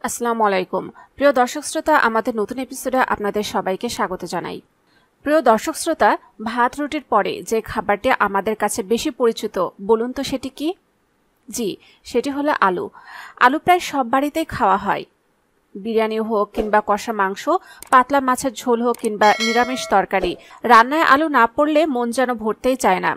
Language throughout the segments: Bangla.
আসসালামু আলাইকুম প্রিয় দর্শক শ্রোতা আমাদের নতুন এপিসোডে আপনাদের সবাইকে স্বাগত জানাই। প্রিয় দর্শক শ্রোতা, ভাত রুটির পরে যে খাবারটি আমাদের কাছে বেশি পরিচিত বলুন তো সেটি কি? জি, সেটি হলো আলু। আলু প্রায় সব বাড়িতেই খাওয়া হয়। বিরিয়ানি হোক কিংবা কষা মাংস, পাতলা মাছের ঝোল হোক কিংবা নিরামিষ তরকারি, রান্নায় আলু না পড়লে মন যেন ভরতেই চায় না।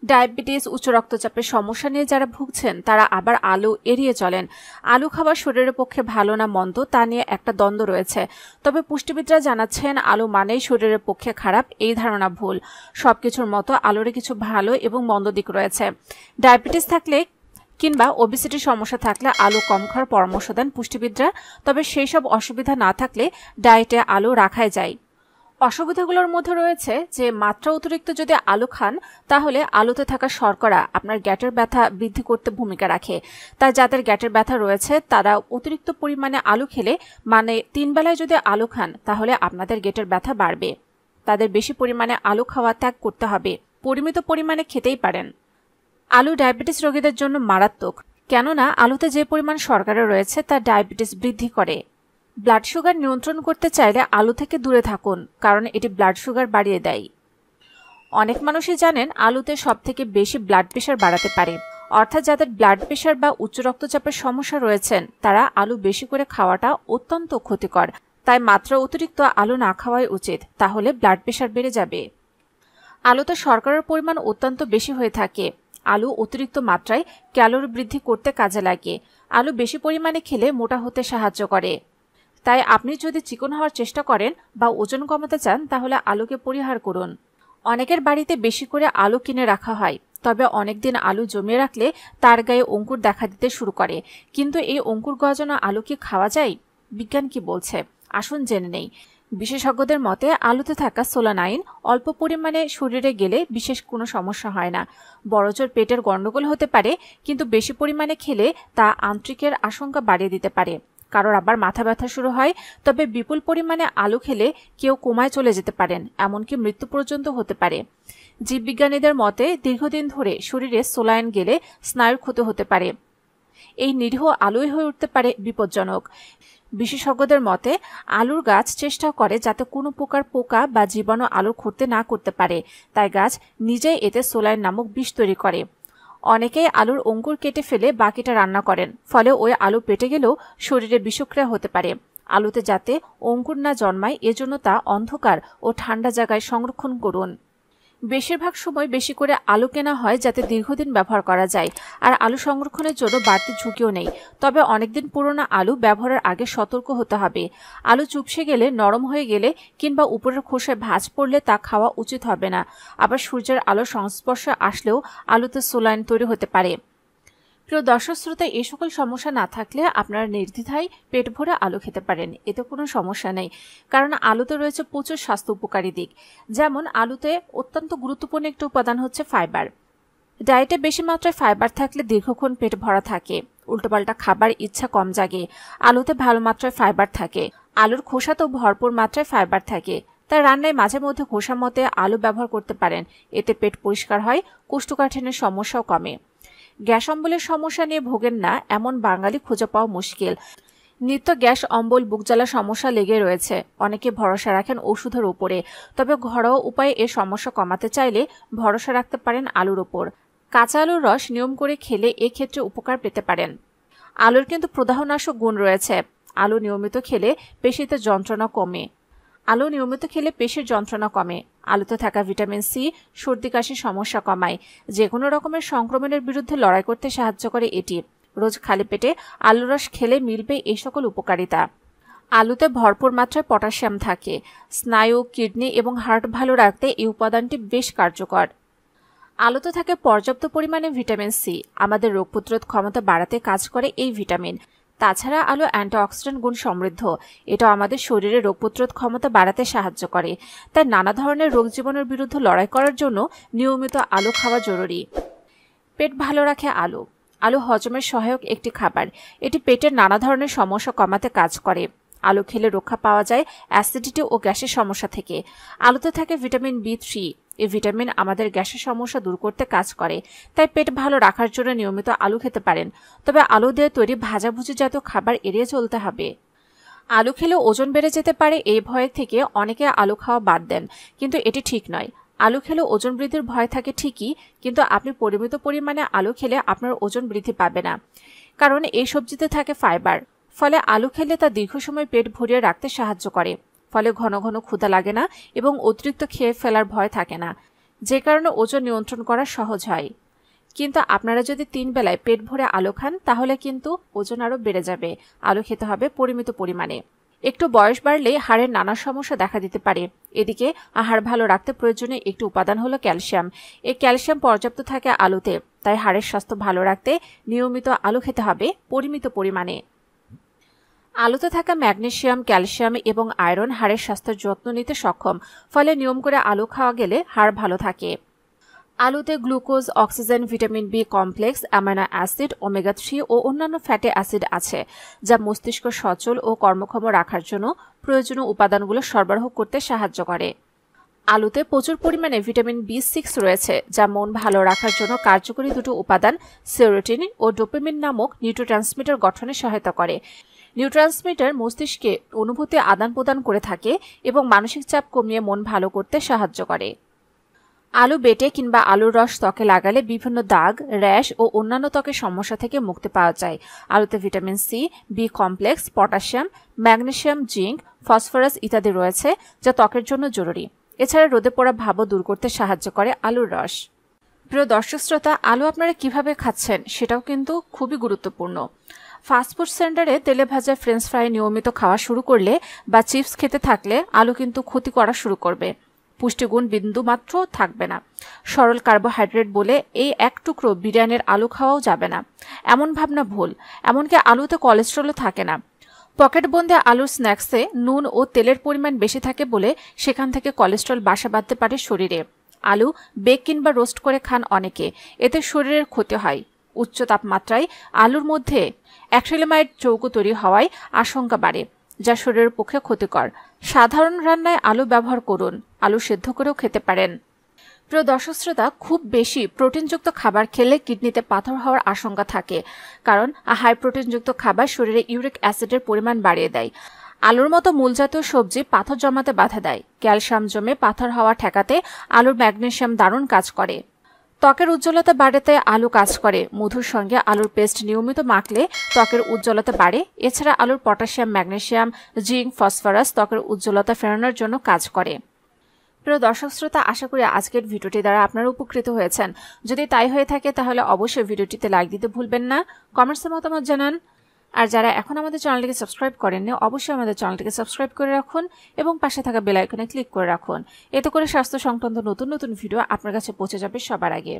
ডায়াবেটিস, উচ্চ রক্তচাপের সমস্যা নিয়ে যারা ভুগছেন তারা আবার আলু এড়িয়ে চলেন। আলু খাওয়া শরীরের পক্ষে ভালো না মন্দ তা নিয়ে একটা দ্বন্দ্ব রয়েছে। তবে পুষ্টিবিদরা জানাচ্ছেন আলু মানেই শরীরের পক্ষে খারাপ, এই ধারণা ভুল। সবকিছুর মতো আলুরে কিছু ভালো এবং মন্দ দিক রয়েছে। ডায়াবেটিস থাকলে কিংবা ওবেসিটির সমস্যা থাকলে আলু কম খাওয়ার পরামর্শ দেন পুষ্টিবিদরা। তবে সেই সব অসুবিধা না থাকলে ডায়েটে আলু রাখাই যায়। অসুবিধাগুলোর মধ্যে রয়েছে যে মাত্রা অতিরিক্ত যদি আলু খান তাহলে আলুতে থাকা শর্করা আপনার গ্যাটের ব্যথা বৃদ্ধি করতে ভূমিকা রাখে। তাই যাদের গ্যাটের ব্যথা রয়েছে তারা অতিরিক্ত পরিমাণে আলু খেলে, মানে 3 বেলায় যদি আলু খান তাহলে আপনাদের গ্যাটের ব্যথা বাড়বে। তাদের বেশি পরিমাণে আলু খাওয়া ত্যাগ করতে হবে। পরিমিত পরিমাণে খেতেই পারেন। আলু ডায়াবেটিস রোগীদের জন্য মারাত্মক, কেননা আলুতে যে পরিমাণ শর্করা রয়েছে তা ডায়াবেটিস বৃদ্ধি করে। ব্লাড সুগার নিয়ন্ত্রণ করতে চাইলে আলু থেকে দূরে থাকুন, কারণ এটি ব্লাড সুগার বাড়িয়ে দেয়। অনেক মানুষই জানেন আলুতে সবথেকে বেশি ব্লাড প্রেশার বাড়াতে পারে। অর্থাৎ যাদের ব্লাড প্রেশার বা উচ্চ রক্তচাপের সমস্যা রয়েছেন তারা আলু বেশি করে খাওয়াটা অত্যন্ত ক্ষতিকর। তাই মাত্রা অতিরিক্ত আলু না খাওয়াই উচিত, তাহলে ব্লাড প্রেশার বেড়ে যাবে। আলুতে শর্করার পরিমাণ অত্যন্ত বেশি হয়ে থাকে। আলু অতিরিক্ত মাত্রায় ক্যালোরি বৃদ্ধি করতে কাজে লাগে। আলু বেশি পরিমাণে খেলে মোটা হতে সাহায্য করে। তাই আপনি যদি চিকন হওয়ার চেষ্টা করেন বা ওজন কমাতে চান তাহলে আলুকে পরিহার করুন। অনেকের বাড়িতে বেশি করে আলু কিনে রাখা হয়, তবে অনেকদিন আলু জমিয়ে রাখলে তার গায়ে অঙ্কুর দেখা দিতে শুরু করে। কিন্তু এই অঙ্কুর গজানো আলু কি খাওয়া যায়? বিজ্ঞান কি বলছে আসুন জেনে নেই। বিশেষজ্ঞদের মতে আলুতে থাকা সোলানাইন অল্প পরিমাণে শরীরে গেলে বিশেষ কোনো সমস্যা হয় না। বড়জোর পেটের গণ্ডগোল হতে পারে, কিন্তু বেশি পরিমাণে খেলে তা আন্ত্রিকের আশঙ্কা বাড়িয়ে দিতে পারে। কারোর আবার মাথা ব্যথা শুরু হয়। তবে বিপুল পরিমাণে আলু খেলে কেউ কোমায় চলে যেতে পারেন, এমনকি মৃত্যু পর্যন্ত হতে পারে। জীববিজ্ঞানীদের মতে দীর্ঘদিন ধরে শরীরে সোলাইন গেলে স্নায়ুর ক্ষতি হতে পারে। এই নিরীহ আলুই হয়ে উঠতে পারে বিপজ্জনক। বিশেষজ্ঞদের মতে আলুর গাছ চেষ্টা করে যাতে কোনো প্রকার পোকা বা জীবাণু আলুর ক্ষতি না করতে পারে, তাই গাছ নিজেই এতে সোলাইন নামক বিষ তৈরি করে। অনেকেই আলুর অঙ্কুর কেটে ফেলে বাকিটা রান্না করেন, ফলে ওই আলু পেটে গেলেও শরীরে বিষক্রিয়া হতে পারে। আলুতে যাতে অঙ্কুর না জন্মায় এজন্য তা অন্ধকার ও ঠান্ডা জায়গায় সংরক্ষণ করুন। বেশিরভাগ সময় বেশি করে আলু কেনা হয় যাতে দীর্ঘদিন ব্যবহার করা যায়, আর আলু সংরক্ষণের জন্য বাড়তি ঝুঁকিও নেই। তবে অনেকদিন পুরনো আলু ব্যবহারের আগে সতর্ক হতে হবে। আলু চুপসে গেলে, নরম হয়ে গেলে কিংবা উপরের খোসায় ভাঁজ পড়লে তা খাওয়া উচিত হবে না। আবার সূর্যের আলোর সংস্পর্শে আসলেও আলুতে সোলাইন তৈরি হতে পারে। প্রিয় দর্শক শ্রোতা, এই সকল সমস্যা না থাকলে আপনারা নির্দ্বিধায় পেট ভরে আলু খেতে পারেন, এতে কোনো সমস্যা নেই। কারণ আলুতে রয়েছে প্রচুর স্বাস্থ্য উপকারী দিক। যেমন আলুতে অত্যন্ত গুরুত্বপূর্ণ একটি উপাদান হচ্ছে ফাইবার। ডায়েটে বেশি মাত্রায় ফাইবার থাকলে দীর্ঘক্ষণ পেট ভরা থাকে, উল্টোপাল্টা খাবার ইচ্ছা কম জাগে। আলুতে ভালো মাত্রায় ফাইবার থাকে। আলুর খোসাতেও ভরপুর মাত্রায় ফাইবার থাকে। তাই রান্নায় মাঝে মধ্যে খোসা মতে আলু ব্যবহার করতে পারেন। এতে পেট পরিষ্কার হয়, কোষ্ঠকাঠিন্যের সমস্যাও কমে। গ্যাস অম্বলের সমস্যা নিয়ে ভোগেন না এমন বাঙালি খুঁজে পাওয়া মুশকিল। নিত্য গ্যাস অম্বল, বুকজ্বালা সমস্যা লেগে রয়েছে। অনেকে ভরসা রাখেন ওষুধের উপরে, তবে ঘরোয়া উপায়ে এ সমস্যা কমাতে চাইলে ভরসা রাখতে পারেন আলুর ওপর। কাঁচা আলুর রস নিয়ম করে খেলে এক্ষেত্রে উপকার পেতে পারেন। আলুর কিন্তু প্রদাহনাশক গুণ রয়েছে। আলু নিয়মিত খেলে পেশিতে যন্ত্রণা কমে। পেশির যন্ত্রণা কমে। আলুতে থাকা ভিটামিন সি সর্দি কাশির সমস্যা কমায়। যে কোনো রকমের সংক্রমণের বিরুদ্ধে লড়াই করতে সাহায্য করে এটি। রোজ খালি পেটে আলুর রস খেলে মিলবে এই সকল উপকারিতা। আলুতে ভরপুর মাত্রায় পটাশিয়াম থাকে। স্নায়ু, কিডনি এবং হার্ট ভালো রাখতে এই উপাদানটি বেশ কার্যকর। আলুতে থাকে পর্যাপ্ত পরিমাণে ভিটামিন সি। আমাদের রোগ প্রতিরোধ ক্ষমতা বাড়াতে কাজ করে এই ভিটামিন। তাছাড়া আলু অ্যান্টিঅক্সিডেন্ট গুণ সমৃদ্ধ। এটা আমাদের শরীরে রোগ প্রতিরোধ ক্ষমতা বাড়াতে সাহায্য করে। তাই নানা ধরনের রোগ জীবাণুর বিরুদ্ধে লড়াই করার জন্য নিয়মিত আলু খাওয়া জরুরি। পেট ভালো রাখে আলু। আলু হজমের সহায়ক একটি খাবার। এটি পেটের নানা ধরনের সমস্যা কমাতে কাজ করে। আলু খেলে রক্ষা পাওয়া যায় অ্যাসিডিটি ও গ্যাসের সমস্যা থেকে। আলুতে থাকে ভিটামিন বি3। এই ভিটামিন আমাদের গ্যাসের সমস্যা দূর করতে কাজ করে, তাই পেট ভালো রাখার জন্য নিয়মিত আলু খেতে পারেন। তবে আলু দিয়ে তৈরি ভাজাভুজি জাতীয় খাবার এড়িয়ে চলতে হবে। আলু খেলে ওজন বেড়ে যেতে পারে এই ভয় থেকে অনেকে আলু খাওয়া বাদ দেন, কিন্তু এটি ঠিক নয়। আলু খেলে ওজন বৃদ্ধির ভয় থাকে ঠিকই, কিন্তু আপনি পরিমিত পরিমাণে আলু খেলে আপনার ওজন বৃদ্ধি পাবে না, কারণ এই সবজিতে থাকে ফাইবার। ফলে আলু খেলে তা দীর্ঘ সময় পেট ভরিয়ে রাখতে সাহায্য করে। ফলে ঘন ঘন ক্ষুধা লাগে না এবং অতিরিক্ত খেয়ে ফেলার ভয় থাকে না, যে কারণে ওজন নিয়ন্ত্রণ করা সহজ হয়। কিন্তু আপনারা যদি 3 বেলায় পেট ভরে আলু খান তাহলে কিন্তু ওজন আরও বেড়ে যাবে। আলু খেতে হবে পরিমিত পরিমাণে। একটু বয়স বাড়লে হাড়ের নানা সমস্যা দেখা দিতে পারে। এদিকে আহার ভালো রাখতে প্রয়োজনীয় একটি উপাদান হলো ক্যালসিয়াম। এই ক্যালসিয়াম পর্যাপ্ত থাকে আলুতে, তাই হাড়ের স্বাস্থ্য ভালো রাখতে নিয়মিত আলু খেতে হবে পরিমিত পরিমাণে। আলুতে থাকা ম্যাগনেসিয়াম, ক্যালসিয়াম এবং আয়রন হাড়ের স্বাস্থ্যের যত্ন নিতে সক্ষম। ফলে নিয়ম করে আলু খাওয়া গেলে হাড় ভালো থাকে। আলুতে glucose, oxygen, vitamin B complex, amino acid, omega 3 ও অন্যান্য ফ্যাটি অ্যাসিড আছে, যা মস্তিষ্ক সচল ও কর্মক্ষম রাখার জন্য প্রয়োজনীয় উপাদানগুলো সরবরাহ করতে সাহায্য করে। আলুতে প্রচুর পরিমাণে ভিটামিন B6 রয়েছে, যা মন ভালো রাখার জন্য কার্যকরী দুটো উপাদান সেরোটোনিন ও ডোপামিন নামক নিউরোট্রান্সমিটার গঠনে সহায়তা করে। নিউরোট্রান্সমিটার মস্তিষ্কে অনুভূতি আদান প্রদান করে থাকে এবং মানসিক চাপ কমিয়ে মন ভালো করতে সাহায্য করে। আলু বেটে কিংবা আলুর রস ত্বকে লাগালে বিভিন্ন দাগ, র্যাশ ও অন্যান্য ত্বকের সমস্যা থেকে মুক্তি পাওয়া যায়। আলুতে vitamin C, B complex, potassium, magnesium, zinc, phosphorus ইত্যাদি রয়েছে, যা ত্বকের জন্য জরুরি। এছাড়া রোদে পড়া ভাবও দূর করতে সাহায্য করে আলুর রস। প্রিয় দর্শক শ্রোতা, আলু আপনারা কিভাবে খাচ্ছেন সেটাও কিন্তু খুবই গুরুত্বপূর্ণ। ফাস্টফুড সেন্টারে তেলে ভাজা ফ্রেঞ্চ ফ্রাই নিয়মিত খাওয়া শুরু করলে বা চিপস খেতে থাকলে আলু কিন্তু ক্ষতি করা শুরু করবে। পুষ্টিগুণ বিন্দু মাত্র থাকবে না। সরল কার্বোহাইড্রেট বলে এই এক টুকরো বিরিয়ানির আলু খাওয়াও যাবে না, এমন ভাবনা ভুল। এমনকি আলুতে কোলেস্ট্রলও থাকে না। পকেটবন্দি আলুর স্ন্যাক্সে নুন ও তেলের পরিমাণ বেশি থাকে বলে সেখান থেকে কোলেস্ট্রল বাসা বাঁধতে পারে শরীরে। আলু বেক কিংবা রোস্ট করে খান অনেকে, এতে শরীরের ক্ষতি হয়। উচ্চ তাপমাত্রায় আলুর মধ্যে অ্যাক্রিলামাইড যৌগ তৈরি হওয়ায় আশঙ্কা বাড়ে, যা শরীরের পক্ষে ক্ষতিকর। সাধারণ রান্নায় আলু ব্যবহার করুন, আলু সেদ্ধ করেও খেতে পারেন। প্রিয় দর্শক শ্রোতা, খুব বেশি প্রোটিনযুক্ত খাবার খেলে কিডনিতে পাথর হওয়ার আশঙ্কা থাকে, কারণ হাই প্রোটিনযুক্ত খাবার শরীরে ইউরিক অ্যাসিডের পরিমাণ বাড়িয়ে দেয়। আলুর মতো মূলজাতীয় সবজি পাথর জমাতে বাধা দেয়। ক্যালসিয়াম জমে পাথর হওয়া ঠেকাতে আলুর ম্যাগনেসিয়াম দারুণ কাজ করে। ত্বকের উজ্জ্বলতা বাড়াতে আলু কাজ করে। মধুর সঙ্গে আলুর পেস্ট নিয়মিত মাখলে ত্বকের উজ্জ্বলতা বাড়ে। এছাড়া আলুর পটাশিয়াম, ম্যাগনেসিয়াম, জিঙ্ক, ফসফরাস ত্বকের উজ্জ্বলতা ফেরানোর জন্য কাজ করে। প্রিয় দর্শক শ্রোতা, আশা করি আজকের ভিডিওটি দ্বারা আপনারা উপকৃত হয়েছেন। যদি তাই হয়ে থাকে তাহলে অবশ্যই ভিডিওটিতে লাইক দিতে ভুলবেন না, কমেন্টসে মতামত জানান। আর যারা এখন আমাদের চ্যানেলটিকে সাবস্ক্রাইব করেননি অবশ্যই আমাদের চ্যানেলটিকে সাবস্ক্রাইব করে রাখুন এবং পাশে থাকা বেল আইকনে ক্লিক করে রাখুন। এতে করে স্বাস্থ্য সংক্রান্ত নতুন নতুন ভিডিও আপনার কাছে পৌঁছে যাবে সবার আগে।